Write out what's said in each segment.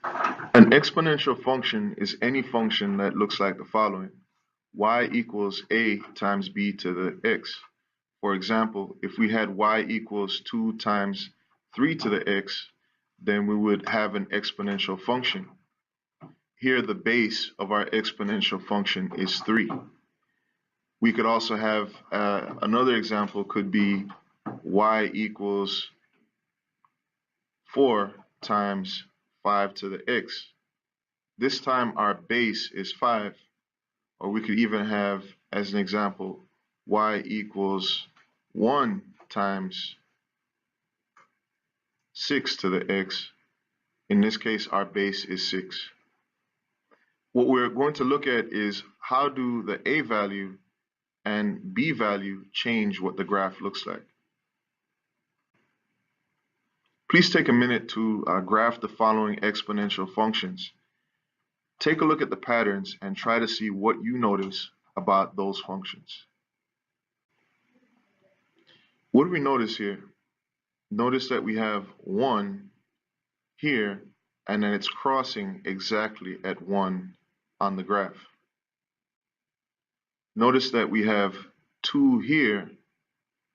An exponential function is any function that looks like the following. Y equals a times b to the x. For example, if we had y equals 2 times 3 to the x, then we would have an exponential function. Here, the base of our exponential function is 3. We could also have another example could be y equals 4 times 5 to the x. This time our base is 5, or we could even have, as an example, y equals 1 times 6 to the x. In this case, our base is 6. What we're going to look at is how do the a value and b value change what the graph looks like. Please take a minute to graph the following exponential functions. Take a look at the patterns and try to see what you notice about those functions. What do we notice here? Notice that we have 1 here, and then it's crossing exactly at 1 on the graph. Notice that we have 2 here,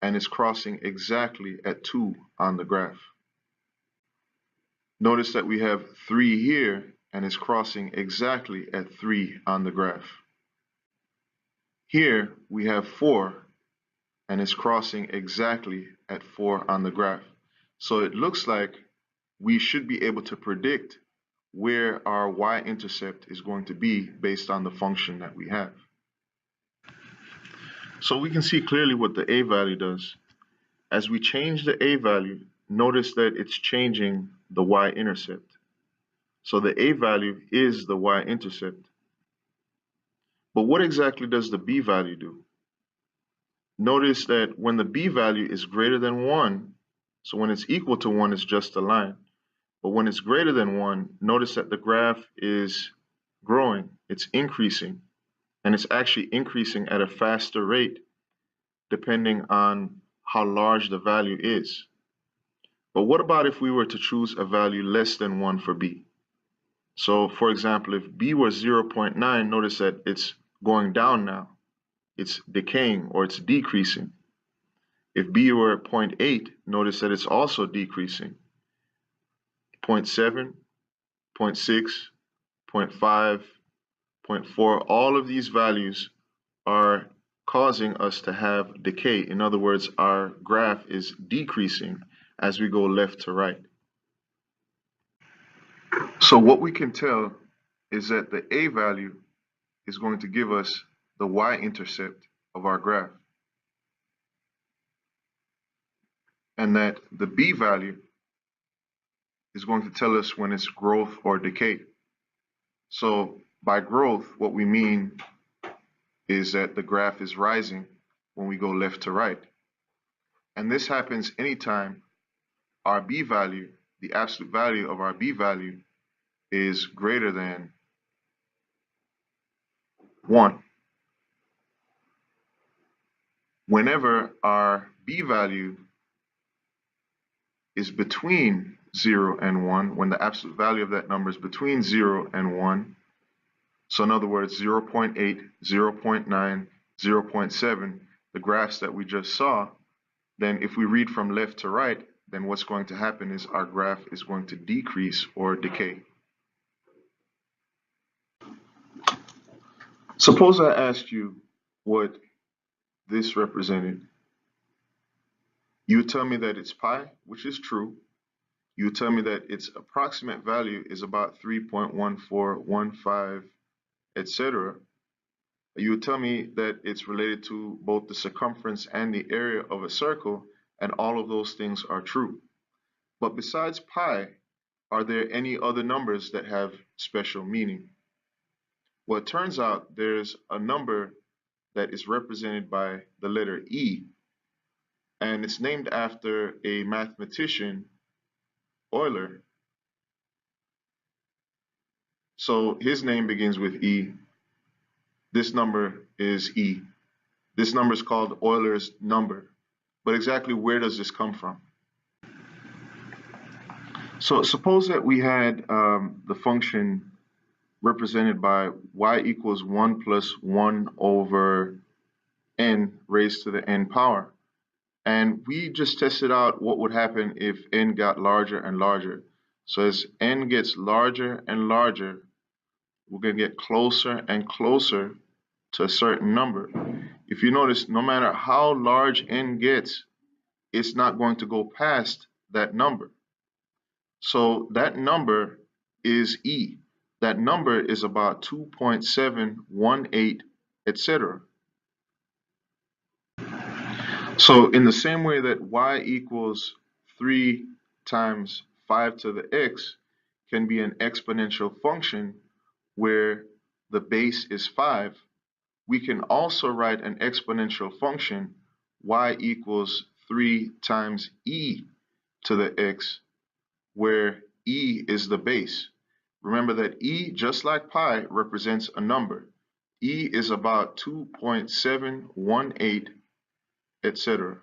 and it's crossing exactly at 2 on the graph. Notice that we have 3 here, and it's crossing exactly at 3 on the graph. Here we have 4, and it's crossing exactly at 4 on the graph. So it looks like we should be able to predict where our y-intercept is going to be based on the function that we have. So we can see clearly what the a value does. As we change the a value, notice that it's changing the y-intercept. So the a value is the y-intercept. But what exactly does the b value do? Notice that when the b value is greater than 1, so when it's equal to 1, it's just a line. But when it's greater than 1, notice that the graph is growing, it's increasing, and it's actually increasing at a faster rate depending on how large the value is. But what about if we were to choose a value less than 1 for b? So for example, if b was 0.9, notice that it's going down now. It's decaying or it's decreasing. If b were 0.8, notice that it's also decreasing. 0.7, 0.6, 0.5, 0.4, all of these values are causing us to have decay. In other words, our graph is decreasing as we go left to right. So what we can tell is that the a value is going to give us the y-intercept of our graph, and that the b value is going to tell us when it's growth or decay. So by growth, what we mean is that the graph is rising when we go left to right. And this happens anytime our b value, the absolute value of our b value, is greater than 1. Whenever our b value is between 0 and 1, when the absolute value of that number is between 0 and 1, so in other words, 0 0.8, 0 0.9, 0 0.7, the graphs that we just saw, then if we read from left to right, then what's going to happen is our graph is going to decrease or decay. Suppose I asked you what this represented. You would tell me that it's pi, which is true. You would tell me that its approximate value is about 3.1415, etc. You would tell me that it's related to both the circumference and the area of a circle, and all of those things are true. But besides pi, are there any other numbers that have special meaning? Well, it turns out there's a number that is represented by the letter E, and it's named after a mathematician, Euler. So his name begins with E. This number is E. This number is called Euler's number. But exactly where does this come from? So suppose that we had the function represented by y equals 1 plus 1 over n raised to the n power. And we just tested out what would happen if n got larger and larger. So as n gets larger and larger, we're going to get closer and closer to a certain number. If you notice, no matter how large n gets, it's not going to go past that number. So that number is E. That number is about 2.718, etc. So in the same way that y equals 3 times 5 to the x can be an exponential function where the base is 5, we can also write an exponential function y equals 3 times e to the x, where e is the base. Remember that e, just like pi, represents a number. E is about 2.718, etc.